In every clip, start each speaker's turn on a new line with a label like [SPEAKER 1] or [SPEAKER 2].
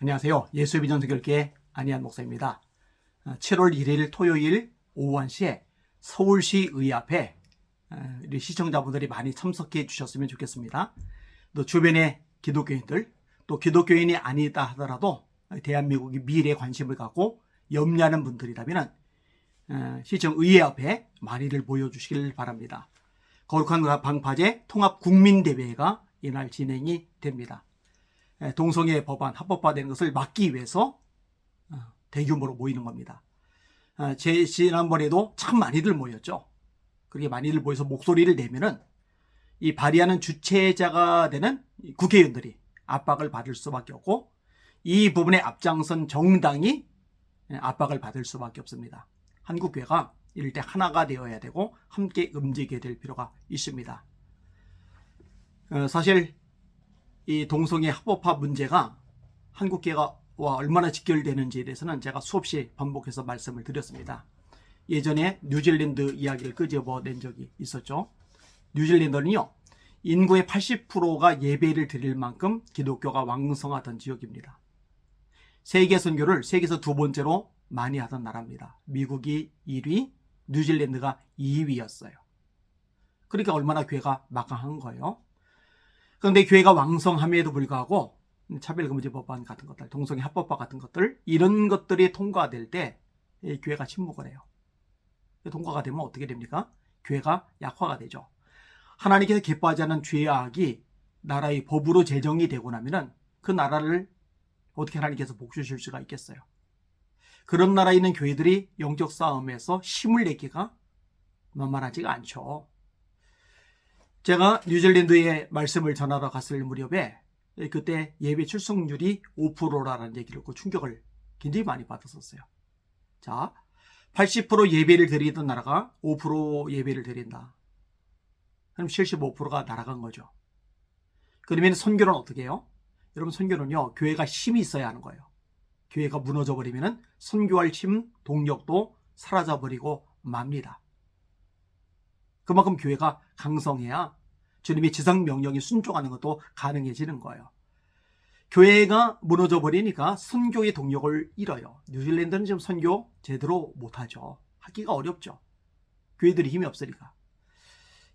[SPEAKER 1] 안녕하세요. 예수의 비전 선교회 안희한 목사입니다. 7월 1일 토요일 오후 1시에 서울시 의회 앞에 우리 시청자분들이 많이 참석해 주셨으면 좋겠습니다. 또 주변의 기독교인들, 또 기독교인이 아니다 하더라도 대한민국의 미래에 관심을 갖고 염려하는 분들이라면 시청 의회 앞에 많이들 모여주시길 바랍니다. 거룩한 방파제 통합국민대회가 이날 진행이 됩니다. 동성애 법안 합법화되는 것을 막기 위해서 대규모로 모이는 겁니다. 지난번에도 참 많이들 모였죠. 그렇게 많이들 모여서 목소리를 내면은 이 발의하는 주체자가 되는 국회의원들이 압박을 받을 수밖에 없고, 이 부분에 앞장선 정당이 압박을 받을 수밖에 없습니다. 한국교회가 이럴 때 하나가 되어야 되고 함께 움직여야 될 필요가 있습니다. 사실 이 동성애 합법화 문제가 한국교회와 얼마나 직결되는지에 대해서는 제가 수없이 반복해서 말씀을 드렸습니다. 예전에 뉴질랜드 이야기를 끄집어낸 적이 있었죠. 뉴질랜드는요, 인구의 80%가 예배를 드릴 만큼 기독교가 왕성하던 지역입니다. 세계 선교를 세계에서 두 번째로 많이 하던 나라입니다. 미국이 1위, 뉴질랜드가 2위였어요. 그러니까 얼마나 교회가 막강한 거예요. 그런데 교회가 왕성함에도 불구하고 차별금지 법안 같은 것들, 동성애 합법화 같은 것들, 이런 것들이 통과될 때 교회가 침묵을 해요. 통과가 되면 어떻게 됩니까? 교회가 약화가 되죠. 하나님께서 기뻐하지 않는 죄악이 나라의 법으로 제정이 되고 나면은 그 나라를 어떻게 하나님께서 복주실 수가 있겠어요? 그런 나라에 있는 교회들이 영적 싸움에서 힘을 내기가 만만하지가 않죠. 제가 뉴질랜드에 말씀을 전하러 갔을 무렵에 그때 예배 출석률이 5%라는 얘기를 듣고 충격을 굉장히 많이 받았었어요. 자, 80% 예배를 드리던 나라가 5% 예배를 드린다. 그럼 75%가 날아간 거죠. 그러면 선교는 어떻게 해요? 여러분, 선교는요, 교회가 힘이 있어야 하는 거예요. 교회가 무너져 버리면 선교할 힘, 동력도 사라져 버리고 맙니다. 그만큼 교회가 강성해야 주님의 지상 명령에 순종하는 것도 가능해지는 거예요. 교회가 무너져 버리니까 선교의 동력을 잃어요. 뉴질랜드는 지금 선교 제대로 못하죠. 하기가 어렵죠. 교회들이 힘이 없으니까.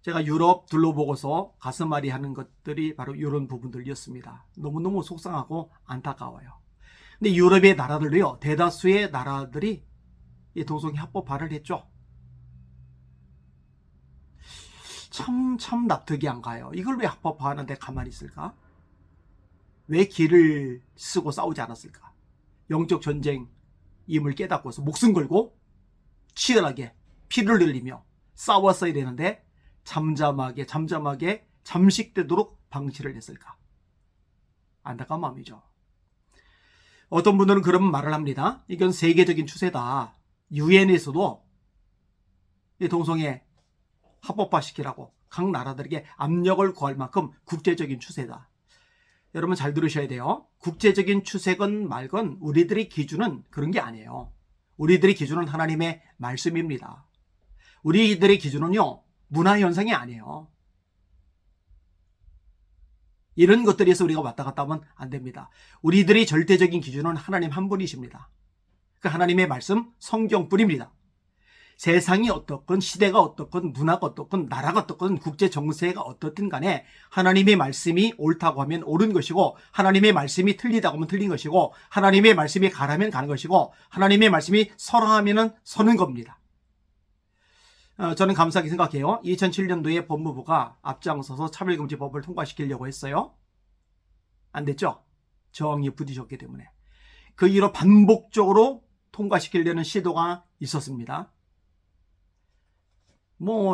[SPEAKER 1] 제가 유럽 둘러보고서 가슴앓이 하는 것들이 바로 이런 부분들이었습니다. 너무너무 속상하고 안타까워요. 근데 유럽의 나라들도요, 대다수의 나라들이 이 동성애 합법화를 했죠. 참 납득이 안 가요. 이걸 왜 합법화하는데 가만히 있을까? 왜 길을 쓰고 싸우지 않았을까? 영적 전쟁임을 깨닫고서 목숨 걸고 치열하게 피를 흘리며 싸웠어야 되는데 잠잠하게 잠식되도록 방치를 했을까? 안타까운 마음이죠. 어떤 분들은 그런 말을 합니다. 이건 세계적인 추세다. 유엔에서도 동성애 합법화시키라고 각 나라들에게 압력을 구할 만큼 국제적인 추세다. 여러분 잘 들으셔야 돼요. 국제적인 추세건 말건 우리들의 기준은 그런 게 아니에요. 우리들의 기준은 하나님의 말씀입니다. 우리들의 기준은요, 문화현상이 아니에요. 이런 것들에서 우리가 왔다 갔다 하면 안 됩니다. 우리들의 절대적인 기준은 하나님 한 분이십니다. 그 하나님의 말씀, 성경뿐입니다. 세상이 어떻건, 시대가 어떻건, 문화가 어떻건, 나라가 어떻건, 국제 정세가 어떻든 간에 하나님의 말씀이 옳다고 하면 옳은 것이고, 하나님의 말씀이 틀리다고 하면 틀린 것이고, 하나님의 말씀이 가라면 가는 것이고, 하나님의 말씀이 서라 하면 서는 겁니다. 저는 감사하게 생각해요. 2007년도에 법무부가 앞장서서 차별금지법을 통과시키려고 했어요. 안 됐죠? 저항이 부딪혔기 때문에. 그 이후로 반복적으로 통과시키려는 시도가 있었습니다.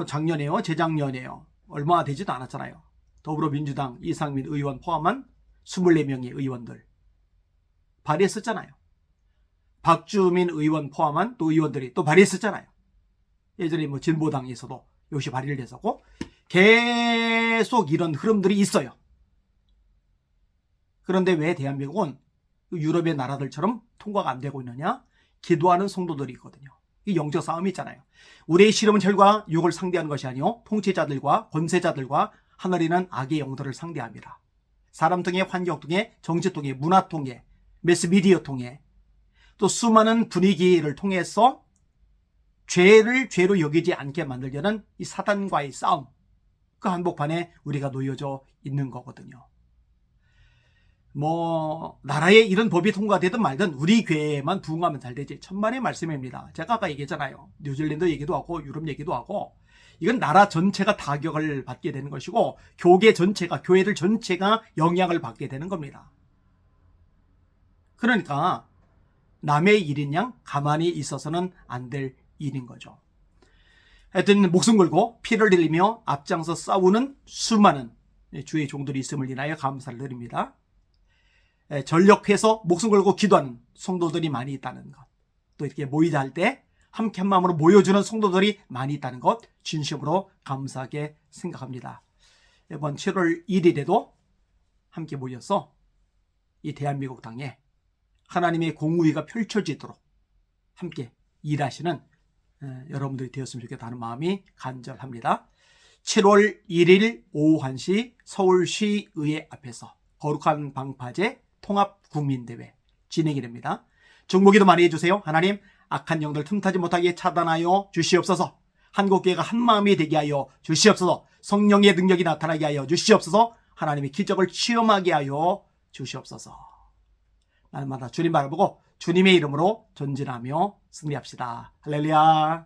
[SPEAKER 1] 작년에요, 재작년에요. 얼마 되지도 않았잖아요. 더불어민주당 이상민 의원 포함한 24명의 의원들 발의했었잖아요. 박주민 의원 포함한 또 의원들이 또 발의했었잖아요. 예전에 진보당에서도 역시 발의를 했었고, 계속 이런 흐름들이 있어요. 그런데 왜 대한민국은 유럽의 나라들처럼 통과가 안 되고 있느냐? 기도하는 성도들이 있거든요. 이 영적 싸움이 있잖아요. 우리의 실험은 혈과 육을 상대하는 것이 아니요 통치자들과 권세자들과 하늘에 있는 악의 영들을 상대합니다. 사람 통해, 환경 통해, 정치 통해, 문화 통해, 매스미디어 통해 또 수많은 분위기를 통해서 죄를 죄로 여기지 않게 만들려는 이 사단과의 싸움, 그 한복판에 우리가 놓여져 있는 거거든요. 나라에 이런 법이 통과되든 말든 우리 교회에만 부응하면 잘 되지, 천만의 말씀입니다. 제가 아까 얘기했잖아요. 뉴질랜드 얘기도 하고 유럽 얘기도 하고, 이건 나라 전체가 타격을 받게 되는 것이고 교계 전체가, 교회들 전체가 영향을 받게 되는 겁니다. 그러니까 남의 일인 양 가만히 있어서는 안 될 일인 거죠. 하여튼 목숨 걸고 피를 흘리며 앞장서 싸우는 수많은 주의 종들이 있음을 인하여 감사를 드립니다. 전력해서 목숨 걸고 기도하는 성도들이 많이 있다는 것, 또 이렇게 모이자 할 때 함께 한 마음으로 모여주는 성도들이 많이 있다는 것, 진심으로 감사하게 생각합니다. 이번 7월 1일에도 함께 모여서 이 대한민국 땅에 하나님의 공의가 펼쳐지도록 함께 일하시는 여러분들이 되었으면 좋겠다는 마음이 간절합니다. 7월 1일 오후 1시 서울시의회 앞에서 거룩한 방파제 통합국민대회 진행이 됩니다. 정보기도 많이 해주세요. 하나님, 악한 영들 틈타지 못하게 차단하여 주시옵소서. 한국교회가 한마음이 되게 하여 주시옵소서. 성령의 능력이 나타나게 하여 주시옵소서. 하나님의 기적을 체험하게 하여 주시옵소서. 날마다 주님 바라보고 주님의 이름으로 전진하며 승리합시다. 할렐루야.